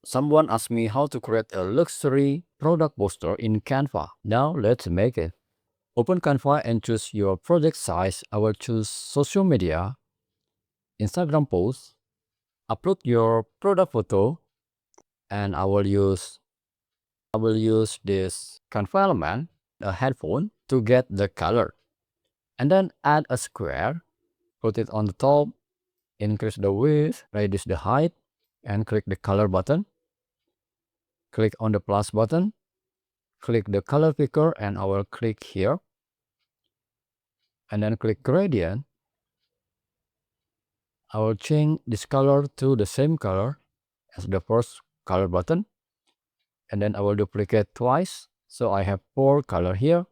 Someone asked me how to create a luxury product poster in Canva. Now let's make it. Open Canva and choose your project size. I will choose social media, Instagram post, upload your product photo, and I will use this Canva element, a headphone, to get the color. And then add a square, put it on the top, increase the width, reduce the height, and click the color button. Click on the plus button, click the color picker, and I will click here. And then click gradient. I will change this color to the same color as the first color button. And then I will duplicate twice. So I have 4 color here.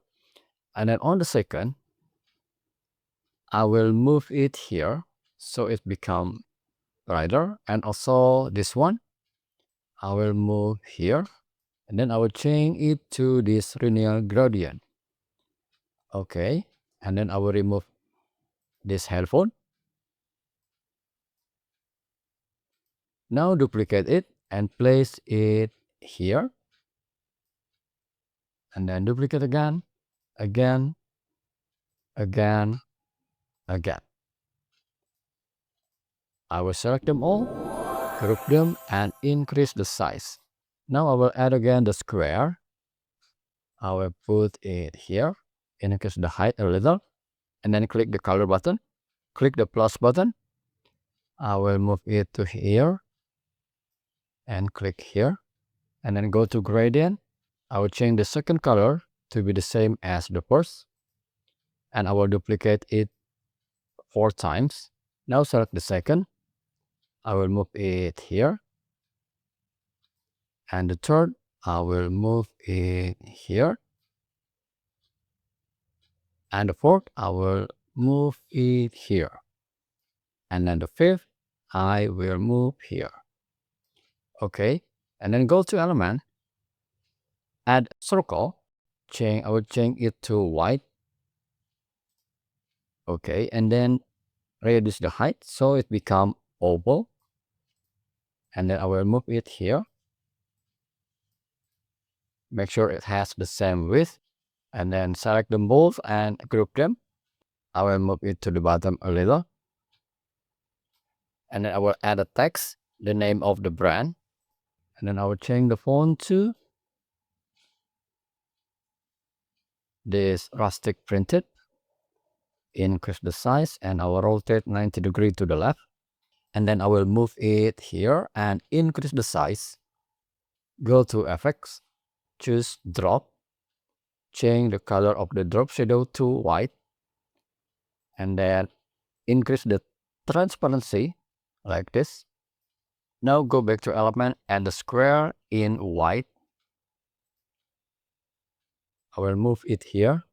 And then on the second, I will move it here so it become brighter. And also this one, I will move here. And then I will change it to this linear gradient. Okay. And then I will remove this headphone. Now duplicate it and place it here. And then duplicate again, again, again. I will select them all, group them, and increase the size. Now I will add again the square. I will put it here, increase the height a little, and then click the color button. Click the plus button. I will move it to here, and click here, and then go to gradient. I will change the second color to be the same as the first, and I will duplicate it 4 times. Now select the second. I will move it here, and the third, I will move it here, and the fourth, I will move it here, and then the fifth, I will move here. Okay, and then go to element, add circle, I will change it to white. Okay, and then reduce the height so it become oval, and then I will move it here. Make sure it has the same width, and then select them both and group them. I will move it to the bottom a little, and then I will add a text, the name of the brand, and then I will change the font to this rustic printed. Increase the size, and I will rotate 90 degrees to the left, and then I will move it here and increase the size. Go to effects, choose drop, change the color of the drop shadow to white, and then increase the transparency like this. Now go back to element and the square in white. I will move it here,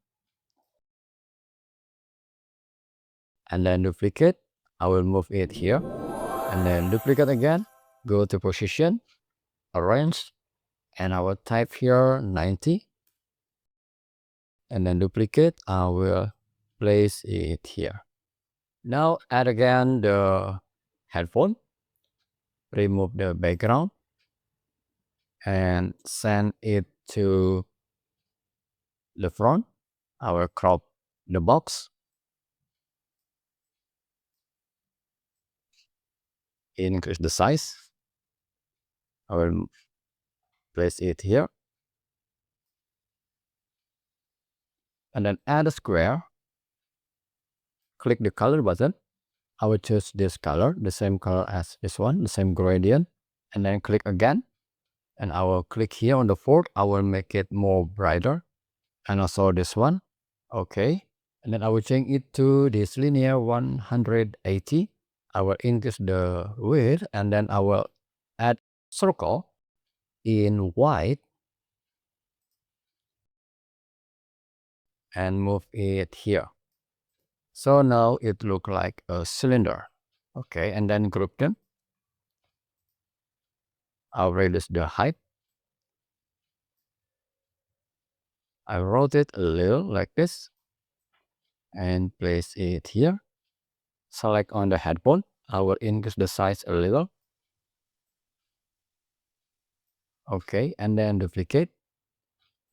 and then duplicate. I will move it here, and then duplicate again. Go to position, arrange, and I will type here 90, and then duplicate. I will place it here. Now add again the headphone, remove the background, and send it to the front. I will crop the box, increase the size. I will place it here, and then add a square. Click the color button. I will choose this color, the same color as this one, the same gradient, and then click again. And I will click here on the fourth. I will make it more brighter, and also this one. Okay, and then I will change it to this linear 180. I will increase the width, and then I will add circle in white and move it here. So now it look like a cylinder. Okay, and then group them. I'll reduce the height. I rotate a little like this and place it here. Select on the headphone. I will increase the size a little. Okay, and then duplicate.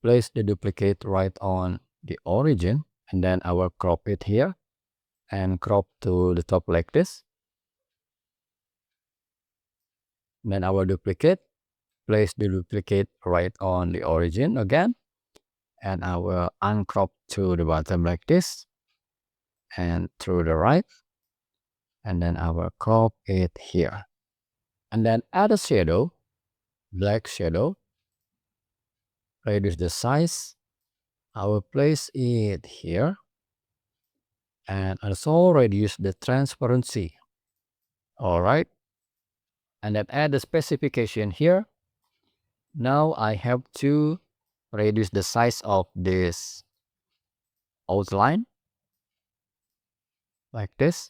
Place the duplicate right on the origin, and then I will crop it here and crop to the top like this. Then I will duplicate. Place the duplicate right on the origin again, and I will uncrop to the bottom like this and to the right, and then I will crop it here, and then add a shadow, black shadow. Reduce the size. I will place it here, and also reduce the transparency. All right, and then add the specification here. Now I have to reduce the size of this outline like this.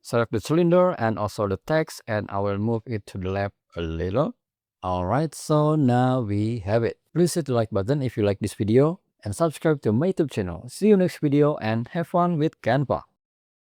Select the cylinder and also the text, and I will move it to the left a little. Alright, so now we have it. Please hit the like button if you like this video and subscribe to my YouTube channel. See you next video and have fun with Canva.